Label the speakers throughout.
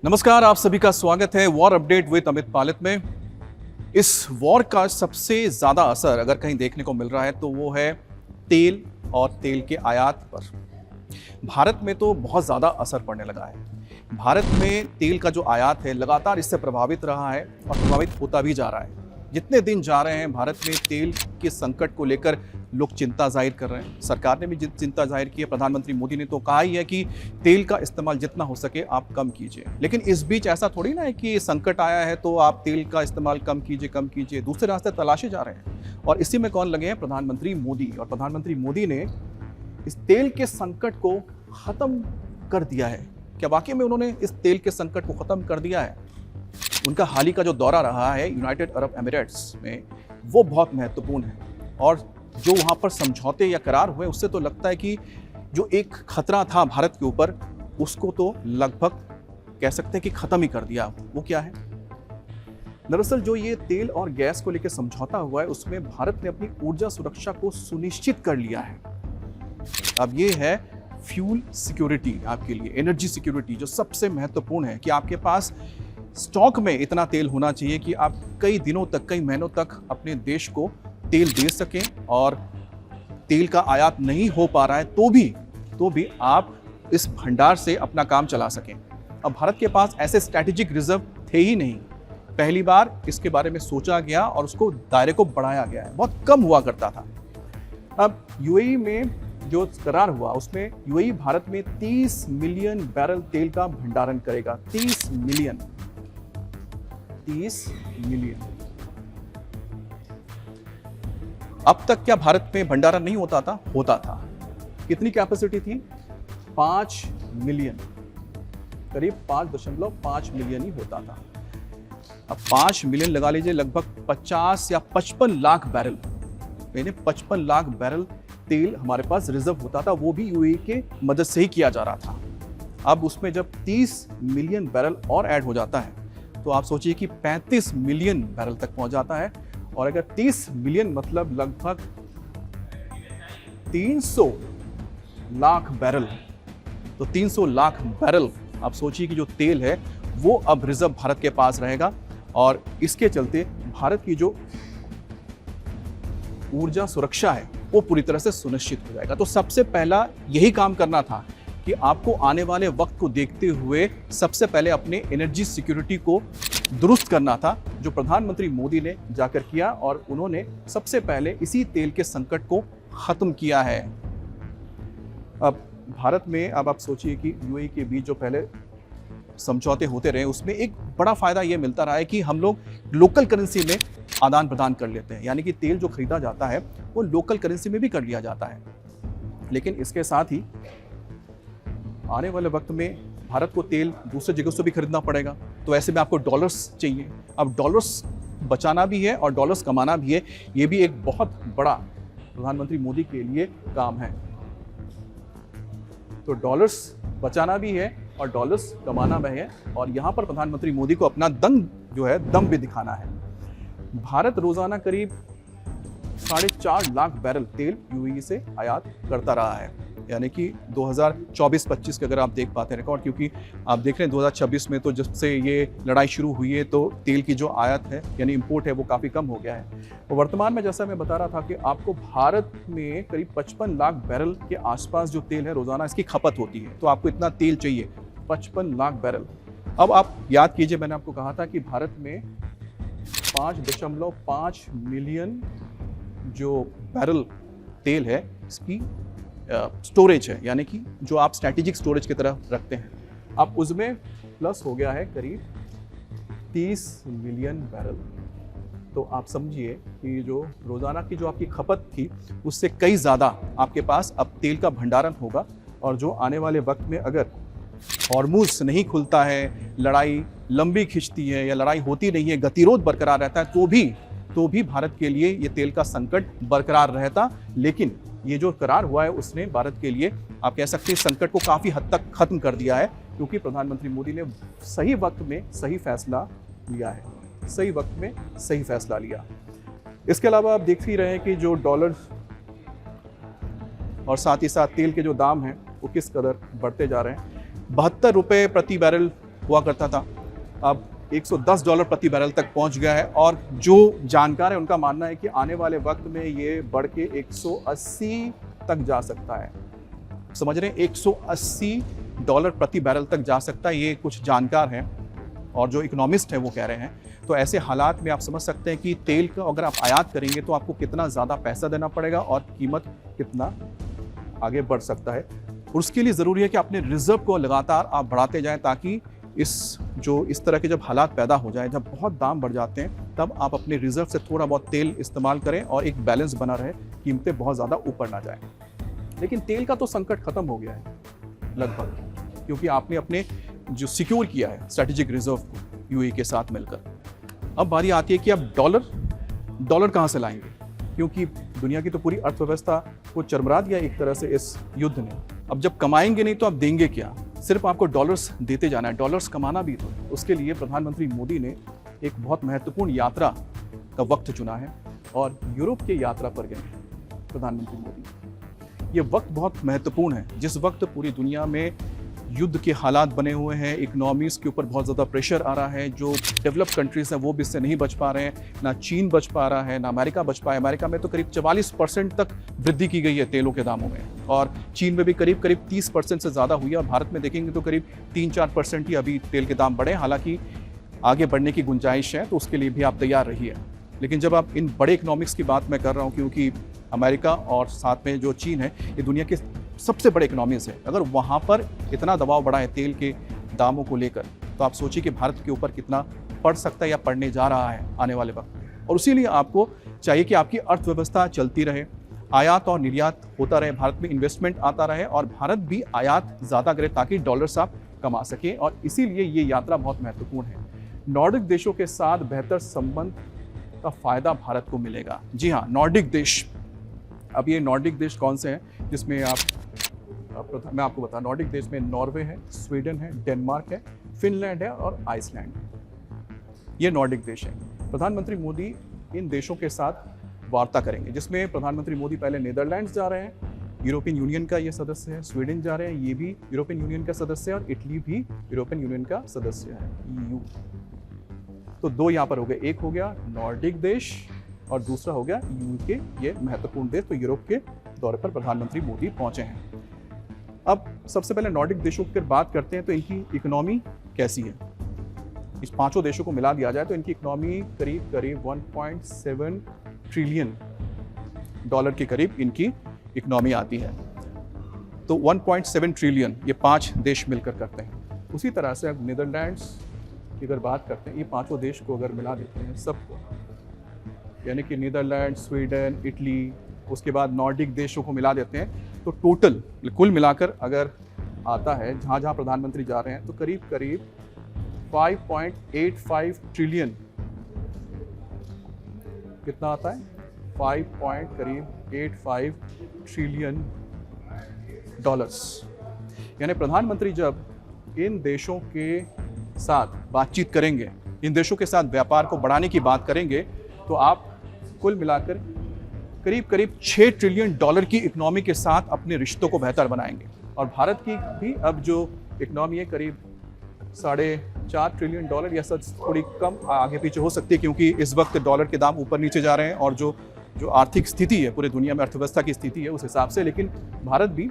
Speaker 1: नमस्कार, आप सभी का स्वागत है वॉर अपडेट विद अमित पालित में। इस वॉर का सबसे ज़्यादा असर अगर कहीं देखने को मिल रहा है तो वो है तेल और तेल के आयात पर। भारत में तो बहुत ज़्यादा असर पड़ने लगा है। भारत में तेल का जो आयात है लगातार इससे प्रभावित रहा है और प्रभावित होता भी जा रहा है। जितने दिन जा रहे हैं भारत में तेल के संकट को लेकर लोग चिंता जाहिर कर रहे हैं। सरकार ने भी चिंता जाहिर की है। प्रधानमंत्री मोदी ने तो कहा ही है कि तेल का इस्तेमाल जितना हो सके आप कम कीजिए। लेकिन इस बीच ऐसा थोड़ी ना है कि संकट आया है तो आप तेल का इस्तेमाल कम कीजिए। दूसरे रास्ते तलाशे जा रहे हैं और इसी में कौन लगे हैं? प्रधानमंत्री मोदी। और प्रधानमंत्री मोदी ने इस तेल के संकट को खत्म कर दिया है। क्या वाकई में उन्होंने इस तेल के संकट को खत्म कर दिया है? उनका हाल ही का जो दौरा रहा है यूनाइटेड अरब एमिरेट्स में, वो बहुत महत्वपूर्ण है। और जो वहाँ पर समझौते या करार हुए उससे तो लगता है कि जो एक खतरा था भारत के ऊपर उसको तो लगभग कह सकते हैं कि खत्म ही कर दिया। वो क्या है? दरअसल जो ये तेल और गैस को लेकर समझौता हुआ है उसमें भारत ने अपनी ऊर्जा सुरक्षा को सुनिश्चित कर लिया है। अब ये है फ्यूल सिक्योरिटी आपके लिए, एनर्जी सिक्योरिटी, जो सबसे महत्वपूर्ण है कि आपके पास स्टॉक में इतना तेल होना चाहिए कि आप कई दिनों तक, कई महीनों तक अपने देश को तेल दे सकें। और तेल का आयात नहीं हो पा रहा है तो भी आप इस भंडार से अपना काम चला सकें। अब भारत के पास ऐसे स्ट्रैटेजिक रिजर्व थे ही नहीं। पहली बार इसके बारे में सोचा गया और उसको दायरे को बढ़ाया गया है। बहुत कम हुआ करता था। अब यूएई में जो करार हुआ उसमें यूएई भारत में 30 मिलियन बैरल तेल का भंडारण करेगा। 30 मिलियन। अब तक क्या भारत में भंडारण नहीं होता था? होता था। कितनी कैपेसिटी थी? 5 मिलियन, करीब 5.5 मिलियन ही होता था। अब 5 मिलियन लगा लीजिए, लगभग 50 या 55 लाख बैरल, यानी 55 लाख बैरल तेल हमारे पास रिजर्व होता था। वो भी यूएई के मदद से ही किया जा रहा था। अब उसमें जब 30 मिलियन बैरल और ऐड हो जाता है तो आप सोचिए कि 35 मिलियन बैरल तक पहुंच जाता है। और अगर 30 मिलियन मतलब लगभग 300 लाख बैरल, तो 300 लाख बैरल आप सोचिए कि जो तेल है वो अब रिजर्व भारत के पास रहेगा। और इसके चलते भारत की जो ऊर्जा सुरक्षा है वो पूरी तरह से सुनिश्चित हो जाएगा। तो सबसे पहला यही काम करना था कि आपको आने वाले वक्त को देखते हुए सबसे पहले अपने एनर्जी सिक्योरिटी को दुरुस्त करना था, जो प्रधानमंत्री मोदी ने जाकर किया। और उन्होंने सबसे पहले इसी तेल के संकट को खत्म किया है। अब भारत में अब आप सोचिए कि यूएई के बीच जो पहले समझौते होते रहे उसमें एक बड़ा फायदा ये मिलता रहा है कि हम लोग लोकल करेंसी में आदान प्रदान कर लेते हैं, यानी कि तेल जो खरीदा जाता है वो लोकल करेंसी में भी कर लिया जाता है। लेकिन इसके साथ ही आने वाले वक्त में भारत को तेल दूसरे जगह से भी खरीदना पड़ेगा, तो ऐसे में आपको डॉलर्स चाहिए। अब डॉलर्स बचाना भी है और डॉलर्स कमाना भी है। ये भी एक बहुत बड़ा प्रधानमंत्री मोदी के लिए काम है। तो डॉलर्स बचाना भी है और डॉलर्स कमाना भी है। और यहाँ पर प्रधानमंत्री मोदी को अपना दम भी दिखाना है। भारत रोजाना करीब 4.5 लाख बैरल तेल यूएई से आयात करता रहा है, यानी कि 2024-25 के अगर आप देख पाते हैं रिकॉर्ड, क्योंकि आप देख रहे हैं 2026 में तो जब से ये लड़ाई शुरू हुई है तो तेल की जो आयात है यानी इंपोर्ट है वो काफ़ी कम हो गया है। तो वर्तमान में जैसा मैं बता रहा था कि आपको भारत में करीब 55 लाख बैरल के आसपास जो तेल है रोजाना इसकी खपत होती है। तो आपको इतना तेल चाहिए, 55 लाख बैरल। अब आप याद कीजिए, मैंने आपको कहा था कि भारत में 5.5 मिलियन जो बैरल तेल है इसकी स्टोरेज है, यानी कि जो आप स्ट्रैटेजिक स्टोरेज की तरह रखते हैं। अब उसमें प्लस हो गया है करीब 30 मिलियन बैरल। तो आप समझिए कि जो रोज़ाना की जो आपकी खपत थी उससे कई ज़्यादा आपके पास अब तेल का भंडारण होगा। और जो आने वाले वक्त में अगर हॉर्मुज़ नहीं खुलता है, लड़ाई लंबी खिंचती है या लड़ाई होती नहीं है, गतिरोध बरकरार रहता है, तो भी भारत के लिए ये तेल का संकट बरकरार रहता। लेकिन ये जो करार हुआ है उसने भारत के लिए आप कह सकते हैं संकट को काफ़ी हद तक खत्म कर दिया है, क्योंकि प्रधानमंत्री मोदी ने सही वक्त में सही फैसला लिया है। सही वक्त में सही फैसला लिया। इसके अलावा आप देख ही रहे हैं कि जो डॉलर और साथ ही साथ तेल के जो दाम हैं वो किस कदर बढ़ते जा रहे हैं। 72 रुपये प्रति बैरल हुआ करता था, अब $110 प्रति बैरल तक पहुंच गया है। और जो जानकार है उनका मानना है कि आने वाले वक्त में ये बढ़ के 180 तक जा सकता है। समझ रहे हैं, $180 प्रति बैरल तक जा सकता है, ये कुछ जानकार हैं और जो इकोनॉमिस्ट हैं वो कह रहे हैं। तो ऐसे हालात में आप समझ सकते हैं कि तेल का अगर आप आयात करेंगे तो आपको कितना ज़्यादा पैसा देना पड़ेगा और कीमत कितना आगे बढ़ सकता है। और उसके लिए ज़रूरी है कि अपने रिजर्व को लगातार आप बढ़ाते जाएं, ताकि इस तरह के जब हालात पैदा हो जाएं, जब बहुत दाम बढ़ जाते हैं, तब आप अपने रिजर्व से थोड़ा बहुत तेल इस्तेमाल करें और एक बैलेंस बना रहे, कीमतें बहुत ज़्यादा ऊपर ना जाएं। लेकिन तेल का तो संकट खत्म हो गया है लगभग, क्योंकि आपने अपने जो सिक्योर किया है स्ट्रेटेजिक रिजर्व को यूएई के साथ मिलकर। अब बारी आती है कि अब डॉलर कहाँ से लाएंगे, क्योंकि दुनिया की तो पूरी अर्थव्यवस्था को चरमरा दिया एक तरह से इस युद्ध ने। अब जब कमाएंगे नहीं तो आप देंगे क्या? सिर्फ आपको डॉलर्स देते जाना है, डॉलर्स कमाना भी तो। उसके लिए प्रधानमंत्री मोदी ने एक बहुत महत्वपूर्ण यात्रा का वक्त चुना है और यूरोप की यात्रा पर गए प्रधानमंत्री मोदी। ये वक्त बहुत महत्वपूर्ण है, जिस वक्त पूरी दुनिया में युद्ध के हालात बने हुए हैं, इकोनॉमीज के ऊपर बहुत ज़्यादा प्रेशर आ रहा है। जो डेवलप कंट्रीज हैं वो भी इससे नहीं बच पा रहे हैं, ना चीन बच पा रहा है, ना अमेरिका बच पाया। अमेरिका में तो करीब 44% तक वृद्धि की गई है तेलों के दामों में, और चीन में भी करीब 30% से ज़्यादा हुई है। और भारत में देखेंगे तो करीब 3-4% ही अभी तेल के दाम बढ़े। हालांकि आगे बढ़ने की गुंजाइश है, तो उसके लिए भी आप तैयार रहिए। लेकिन जब आप इन बड़े इकोनॉमिक्स की बात मैं कर रहा हूँ, क्योंकि अमेरिका और साथ में जो चीन है, ये दुनिया के सबसे बड़े इकोनॉमीज है। अगर वहाँ पर इतना दबाव बढ़ा है तेल के दामों को लेकर, तो आप सोचिए कि भारत के ऊपर कितना पड़ सकता है या पड़ने जा रहा है आने वाले वक्त में। और उसी लिए आपको चाहिए कि आपकी अर्थव्यवस्था चलती रहे, आयात और निर्यात होता रहे, भारत में इन्वेस्टमेंट आता रहे और भारत भी आयात ज़्यादा करे, ताकि डॉलर्स आप कमा सकें। और इसीलिए ये यात्रा बहुत महत्वपूर्ण है। नॉर्डिक देशों के साथ बेहतर संबंध का फायदा भारत को मिलेगा। जी हाँ, नॉर्डिक देश। अब ये नॉर्डिक देश कौन से हैं, जिसमें मैं आपको बता, नॉर्डिक देश में नॉर्वे है, स्वीडन है, डेनमार्क है, फिनलैंड है और आइसलैंड है। ये नॉर्डिक देश है। प्रधानमंत्री मोदी इन देशों के साथ वार्ता करेंगे, जिसमें प्रधानमंत्री मोदी पहले नीदरलैंड्स जा रहे हैं, यूरोपियन यूनियन का ये सदस्य है, स्वीडन जा रहे हैं, ये भी यूरोपियन यूनियन का सदस्य है, और इटली भी यूरोपियन यूनियन का सदस्य है, EU। तो 2 यहाँ पर हो गए, एक हो गया नॉर्डिक देश और दूसरा हो गया यूके, ये महत्वपूर्ण देश। तो यूरोप के दौरे पर प्रधानमंत्री मोदी पहुंचे हैं। अब सबसे पहले नॉर्डिक देशों की बात करते हैं, तो इनकी इकोनॉमी कैसी है। इस 5 देशों को मिला दिया जाए तो इनकी इकोनॉमी करीब 1.7 ट्रिलियन डॉलर के करीब इनकी इकोनॉमी आती है। तो 1.7 ट्रिलियन ये 5 देश मिलकर करते हैं। उसी तरह से अब नीदरलैंड्स की अगर बात करते हैं, ये 5 देश को अगर मिला देते हैं सबको, यानी कि नीदरलैंड, स्वीडन, इटली, उसके बाद नॉर्डिक देशों को मिला देते हैं, तो टोटल कुल मिलाकर अगर आता है, जहाँ जहाँ प्रधानमंत्री जा रहे हैं, तो करीब 5.85 ट्रिलियन कितना आता है, 5.85 ट्रिलियन डॉलर्स। यानी प्रधानमंत्री जब इन देशों के साथ बातचीत करेंगे, इन देशों के साथ व्यापार को बढ़ाने की बात करेंगे, तो आप कुल मिलाकर करीब 6 ट्रिलियन डॉलर की इकोनॉमी के साथ अपने रिश्तों को बेहतर बनाएंगे। और भारत की भी अब जो इकोनॉमी है करीब 4.5 ट्रिलियन डॉलर, या सच थोड़ी कम आगे पीछे हो सकती है, क्योंकि इस वक्त डॉलर के दाम ऊपर नीचे जा रहे हैं और जो आर्थिक स्थिति है पूरी दुनिया में, अर्थव्यवस्था की स्थिति है उस हिसाब से। लेकिन भारत भी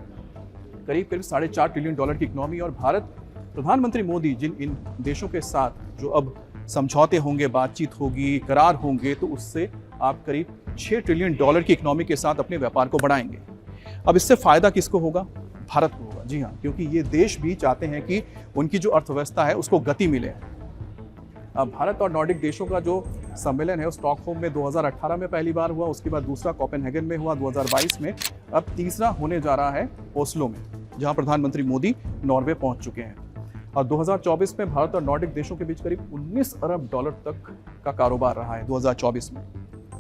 Speaker 1: करीब 4.5 ट्रिलियन डॉलर की इकोनॉमी। और भारत, प्रधानमंत्री मोदी जिन इन देशों के साथ जो अब समझौते होंगे, बातचीत होगी, करार होंगे, तो उससे आप करीब 6 ट्रिलियन डॉलर की इकोनॉमी के साथ अपने व्यापार को बढ़ाएंगे। अब इससे फायदा किसको होगा? भारत को होगा। जी हाँ, क्योंकि ये देश भी चाहते हैं कि उनकी जो अर्थव्यवस्था है उसको गति मिले। अब भारत और नॉर्डिक देशों का जो सम्मेलन है, स्टॉकहोम में 2018 में पहली बार हुआ, उसके बाद दूसरा कोपेनहेगन में हुआ 2022 में, अब तीसरा होने जा रहा है ओस्लो में, जहाँ प्रधानमंत्री मोदी नॉर्वे पहुँच चुके हैं। और 2024 में भारत और नॉर्डिक देशों के बीच करीब 19 अरब डॉलर तक का कारोबार रहा है 2024 में।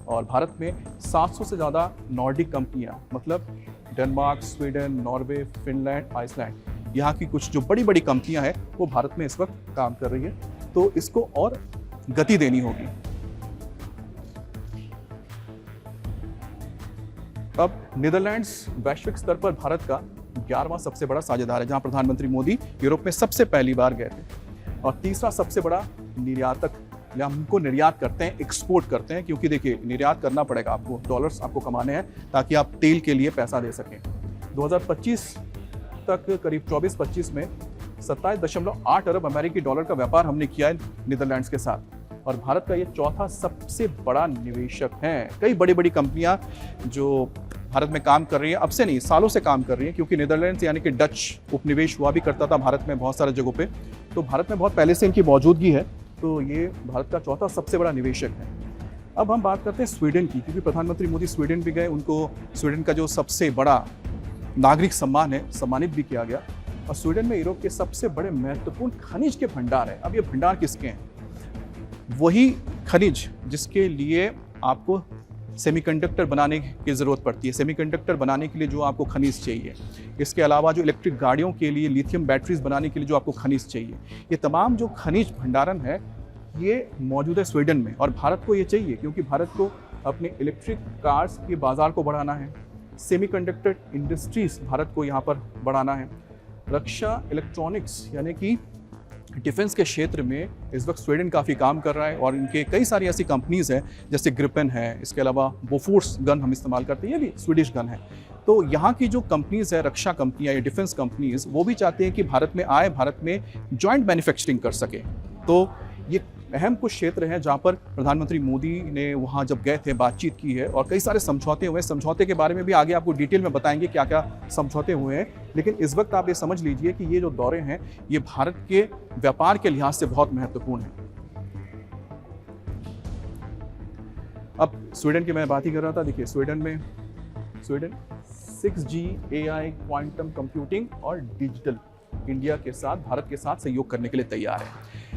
Speaker 1: और भारत में 700 से ज़्यादा नॉर्डिक कंपनियां, मतलब Denmark, Sweden, Norway, Finland, Iceland, यहाँ की कुछ जो बड़ी बड़ी कंपनियां हैं वो भारत में इस वक्त काम कर रही है। तो इसको और गति देनी होगी। अब नीदरलैंड्स वैश्विक स्तर पर भारत का 11वां सबसे बड़ा साझेदार है, जहां प्रधानमंत्री मोदी यूरोप में सबसे पहली बार गए थे। और तीसरा सबसे बड़ा निर्यातक, या हमको निर्यात करते हैं, एक्सपोर्ट करते हैं, क्योंकि देखिए निर्यात करना पड़ेगा आपको, डॉलर्स आपको कमाने हैं ताकि आप तेल के लिए पैसा दे सकें। 2025 तक करीब 24-25 में 27.8 अरब अमेरिकी डॉलर का व्यापार हमने किया है नीदरलैंड्स के साथ, और भारत का ये चौथा सबसे बड़ा निवेशक है। कई बड़ी बड़ी कंपनियां जो भारत में काम कर रही हैं, अब से नहीं सालों से काम कर रही हैं, क्योंकि नीदरलैंड्स यानी कि डच उपनिवेश हुआ भी करता था भारत में बहुत सारे जगहों पे, तो भारत में बहुत पहले से इनकी मौजूदगी है, तो ये भारत का चौथा सबसे बड़ा निवेशक है। अब हम बात करते हैं स्वीडन की, क्योंकि प्रधानमंत्री मोदी स्वीडन भी गए, उनको स्वीडन का जो सबसे बड़ा नागरिक सम्मान है सम्मानित भी किया गया। और स्वीडन में यूरोप के सबसे बड़े महत्वपूर्ण खनिज के भंडार है। अब ये भंडार किसके हैं? वही खनिज जिसके लिए आपको सेमीकंडक्टर बनाने की ज़रूरत पड़ती है, सेमीकंडक्टर बनाने के लिए जो आपको खनिज चाहिए, इसके अलावा जो इलेक्ट्रिक गाड़ियों के लिए लिथियम बैटरीज बनाने के लिए जो आपको खनिज चाहिए, ये तमाम जो खनिज भंडारण है ये मौजूद है स्वीडन में। और भारत को ये चाहिए, क्योंकि भारत को अपने इलेक्ट्रिक कार्स के बाज़ार को बढ़ाना है, सेमीकंडक्टर इंडस्ट्रीज भारत को यहाँ पर बढ़ाना है, रक्षा इलेक्ट्रॉनिक्स यानी कि डिफेंस के क्षेत्र में इस वक्त स्वीडन काफ़ी काम कर रहा है, और इनके कई सारी ऐसी कंपनीज़ हैं जैसे ग्रिपेन है, इसके अलावा बोफोर्स गन हम इस्तेमाल करते हैं, ये भी स्वीडिश गन है। तो यहाँ की जो कंपनीज़ है, रक्षा कंपनियाँ या डिफेंस कंपनीज़, वो भी चाहते हैं कि भारत में आए, भारत में जॉइंट मैन्युफैक्चरिंग कर सके। तो ये अहम कुछ क्षेत्र हैं जहाँ पर प्रधानमंत्री मोदी ने वहाँ जब गए थे बातचीत की है, और कई सारे समझौते हुए। समझौते के बारे में भी आगे आपको डिटेल में बताएंगे क्या क्या समझौते हुए हैं, लेकिन इस वक्त आप ये समझ लीजिए कि ये जो दौरे हैं ये भारत के व्यापार के लिहाज से बहुत महत्वपूर्ण है। अब स्वीडन की मैं बात ही कर रहा था, देखिए Sweden 6G AI quantum computing और डिजिटल इंडिया के साथ, भारत के साथ सहयोग करने के लिए तैयार है।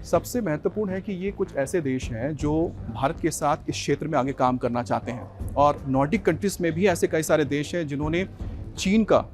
Speaker 1: सबसे महत्वपूर्ण है कि ये कुछ ऐसे देश हैं जो भारत के साथ इस क्षेत्र में आगे काम करना चाहते हैं, और नॉर्डिक कंट्रीज में भी ऐसे कई सारे देश हैं जिन्होंने चीन का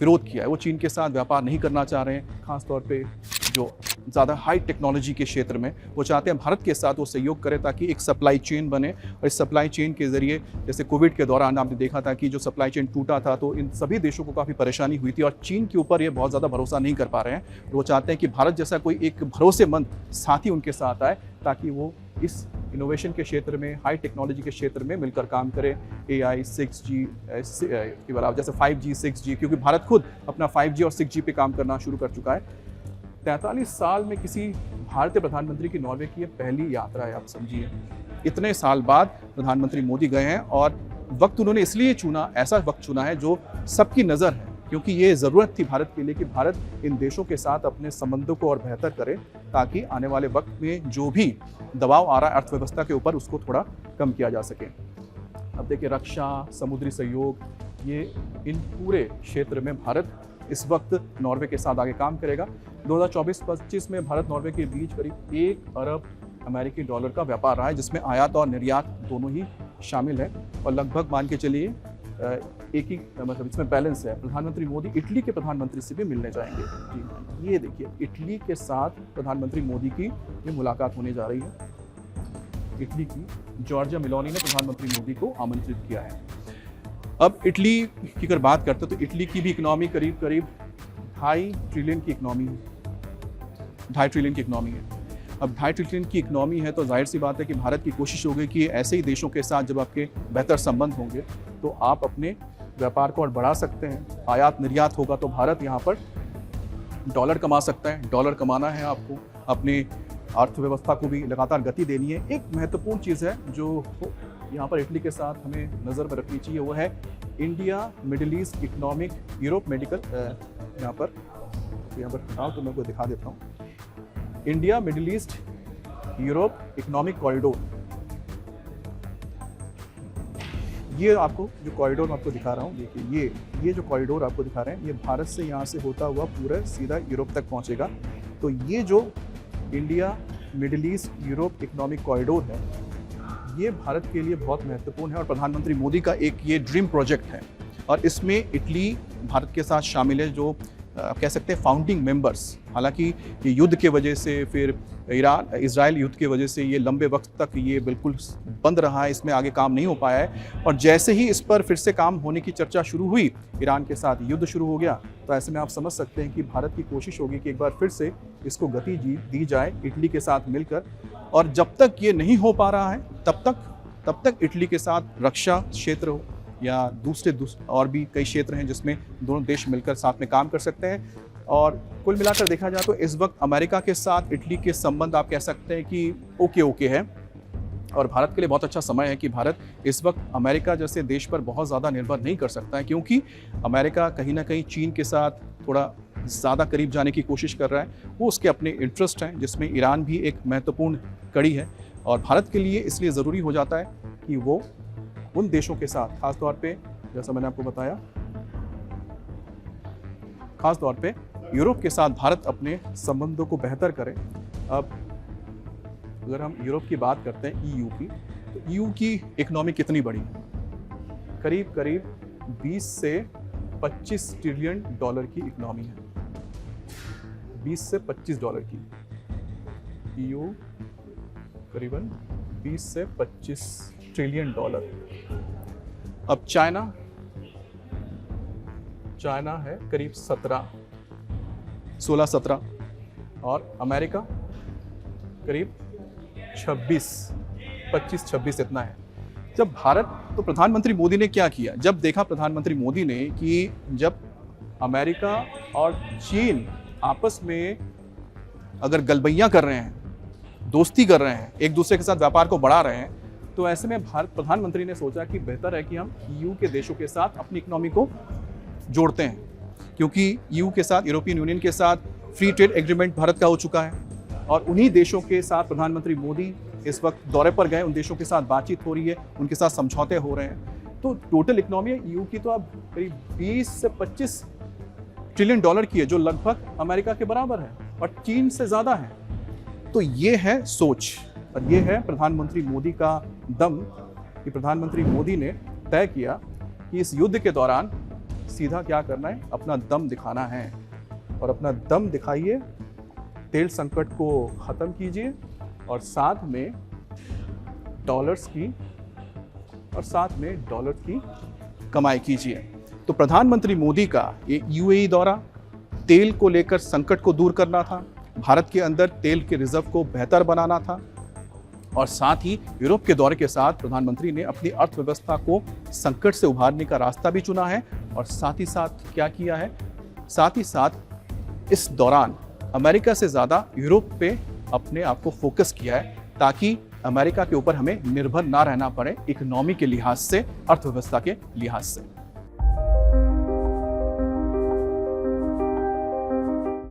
Speaker 1: विरोध किया है, वो चीन के साथ व्यापार नहीं करना चाह रहे हैं, खासतौर पे जो ज़्यादा हाई टेक्नोलॉजी के क्षेत्र में वो चाहते हैं भारत के साथ वो सहयोग करें ताकि एक सप्लाई चेन बने, और इस सप्लाई चेन के ज़रिए जैसे कोविड के दौरान आपने देखा था कि जो सप्लाई चेन टूटा था तो इन सभी देशों को काफ़ी परेशानी हुई थी, और चीन के ऊपर ये बहुत ज़्यादा भरोसा नहीं कर पा रहे हैं। वो चाहते हैं कि भारत जैसा कोई एक भरोसेमंद साथी उनके साथ आए ताकि वो इस इनोवेशन के क्षेत्र में, हाई टेक्नोलॉजी के क्षेत्र में मिलकर काम करें। AI 6G के बराबर, जैसे 5G 6G, क्योंकि भारत खुद अपना 5G और 6G पे काम करना शुरू कर चुका है। 43 साल में किसी भारतीय प्रधानमंत्री की नॉर्वे की ये पहली यात्रा है, आप समझिए। इतने साल बाद प्रधानमंत्री मोदी गए हैं, और वक्त उन्होंने इसलिए चुना, ऐसा वक्त चुना है जो सबकी नज़र है, क्योंकि ये ज़रूरत थी भारत के लिए कि भारत इन देशों के साथ अपने संबंधों को और बेहतर करे, ताकि आने वाले वक्त में जो भी दबाव आ रहा है अर्थव्यवस्था के ऊपर उसको थोड़ा कम किया जा सके। अब देखिए रक्षा, समुद्री सहयोग, ये इन पूरे क्षेत्र में भारत इस वक्त नॉर्वे के साथ आगे काम करेगा। 2024-25 में भारत नॉर्वे के बीच करीब 1 अरब अमेरिकी डॉलर का व्यापार रहा है, जिसमें आयात और निर्यात दोनों ही शामिल है, और लगभग मान के चलिए एक ही मतलब इसमें बैलेंस है। प्रधानमंत्री मोदी इटली के प्रधानमंत्री से भी मिलने जाएंगे। जी ये देखिए, इटली के साथ प्रधानमंत्री मोदी की ये मुलाकात होने जा रही है। इटली की जॉर्जिया मेलोनी ने प्रधानमंत्री मोदी को आमंत्रित किया है। अब इटली की अगर बात करते हैं तो इटली की भी इकोनॉमी करीब 2.5 ट्रिलियन की इकोनॉमी है। 2.5 ट्रिलियन की इकोनॉमी है। अब 2.5 ट्रिलियन की इकोनॉमी है तो जाहिर सी बात है कि भारत की कोशिश होगी कि ऐसे ही देशों के साथ जब आपके बेहतर संबंध होंगे तो आप अपने व्यापार को और बढ़ा सकते हैं। आयात निर्यात होगा तो भारत यहाँ पर डॉलर कमा सकता है। डॉलर कमाना है आपको, अपने अर्थव्यवस्था को भी लगातार गति देनी है। एक महत्वपूर्ण चीज़ है जो यहाँ पर इटली के साथ हमें नज़र में रखनी चाहिए, वो है India middle east economic Europe medical. यहाँ पर आओ तो मैं आपको दिखा देता हूँ। India middle east Europe economic corridor, ये आपको जो कॉरिडोर मैं आपको दिखा रहा हूँ, देखिए ये जो कॉरिडोर आपको दिखा रहे हैं, ये भारत से यहाँ से होता हुआ पूरा सीधा यूरोप तक पहुँचेगा। तो ये जो India middle east Europe economic corridor है, ये भारत के लिए बहुत महत्वपूर्ण है और प्रधानमंत्री मोदी का एक ये ड्रीम प्रोजेक्ट है। और इसमें इटली भारत के साथ शामिल है, जो कह सकते हैं फाउंडिंग मेंबर्स हालांकि ये युद्ध के वजह से, फिर ईरान इजराइल युद्ध के वजह से ये लंबे वक्त तक ये बिल्कुल बंद रहा है, इसमें आगे काम नहीं हो पाया है। और जैसे ही इस पर फिर से काम होने की चर्चा शुरू हुई, ईरान के साथ युद्ध शुरू हो गया, तो ऐसे में आप समझ सकते हैं कि भारत की कोशिश होगी कि एक बार फिर से इसको गति दी जाए इटली के साथ मिलकर। और जब तक ये नहीं हो पा रहा है तब तक इटली के साथ रक्षा क्षेत्र हो या दूसरे और भी कई क्षेत्र हैं जिसमें दोनों देश मिलकर साथ में काम कर सकते हैं। और कुल मिलाकर देखा जाए तो इस वक्त अमेरिका के साथ इटली के संबंध आप कह सकते हैं कि ओके है। और भारत के लिए बहुत अच्छा समय है कि भारत इस वक्त अमेरिका जैसे देश पर बहुत ज़्यादा निर्भर नहीं कर सकता है, क्योंकि अमेरिका कहीं ना कहीं चीन के साथ थोड़ा ज़्यादा करीब जाने की कोशिश कर रहा है। वो उसके अपने इंटरेस्ट हैं, जिसमें ईरान भी एक महत्वपूर्ण कड़ी है। और भारत के लिए इसलिए ज़रूरी हो जाता है कि वो उन देशों के साथ, खासतौर पे जैसा मैंने आपको बताया, खासतौर पे यूरोप के साथ भारत अपने संबंधों को बेहतर करे। अब अगर हम यूरोप की बात करते हैं, ईयू की, तो ईयू की इकोनॉमी कितनी बड़ी है? करीब 20 से 25 ट्रिलियन डॉलर की इकोनॉमी है। 20 से 25 डॉलर की ईयू, करीबन 20 से 25 ट्रिलियन डॉलर। अब चाइना है करीब 16-17, और अमेरिका करीब 25-26 इतना है। जब भारत, तो प्रधानमंत्री मोदी ने क्या किया, जब देखा प्रधानमंत्री मोदी ने कि जब अमेरिका और चीन आपस में अगर गलबैयां कर रहे हैं, दोस्ती कर रहे हैं, एक दूसरे के साथ व्यापार को बढ़ा रहे हैं, तो ऐसे में भारत प्रधानमंत्री ने सोचा कि बेहतर है कि हम ईयू के देशों के साथ अपनी इकोनॉमी को जोड़ते हैं, क्योंकि ईयू के साथ, यूरोपियन यूनियन के साथ फ्री ट्रेड एग्रीमेंट भारत का हो चुका है। और उन्हीं देशों के साथ प्रधानमंत्री मोदी इस वक्त दौरे पर गए, उन देशों के साथ बातचीत हो रही है, उनके साथ समझौते हो रहे हैं। तो टोटल इकोनॉमी ईयू की तो अब करीब 20 से 25 ट्रिलियन डॉलर की है, जो लगभग अमेरिका के बराबर है और चीन से ज़्यादा है। तो ये है सोच, और ये है प्रधानमंत्री मोदी का दम, कि प्रधानमंत्री मोदी ने तय किया कि इस युद्ध के दौरान सीधा क्या करना है, अपना दम दिखाना है। और अपना दम दिखाइए, तेल संकट को ख़त्म कीजिए, और साथ में डॉलर्स की कमाई कीजिए। तो प्रधानमंत्री मोदी का ये यूएई दौरा तेल को लेकर संकट को दूर करना था, भारत के अंदर तेल के रिजर्व को बेहतर बनाना था, और साथ ही यूरोप के दौरे के साथ प्रधानमंत्री ने अपनी अर्थव्यवस्था को संकट से उभारने का रास्ता भी चुना है। और साथ ही साथ क्या किया है, साथ ही साथ इस दौरान अमेरिका से ज़्यादा यूरोप पे अपने आप को फोकस किया है, ताकि अमेरिका के ऊपर हमें निर्भर ना रहना पड़े इकोनॉमी के लिहाज से, अर्थव्यवस्था के लिहाज से।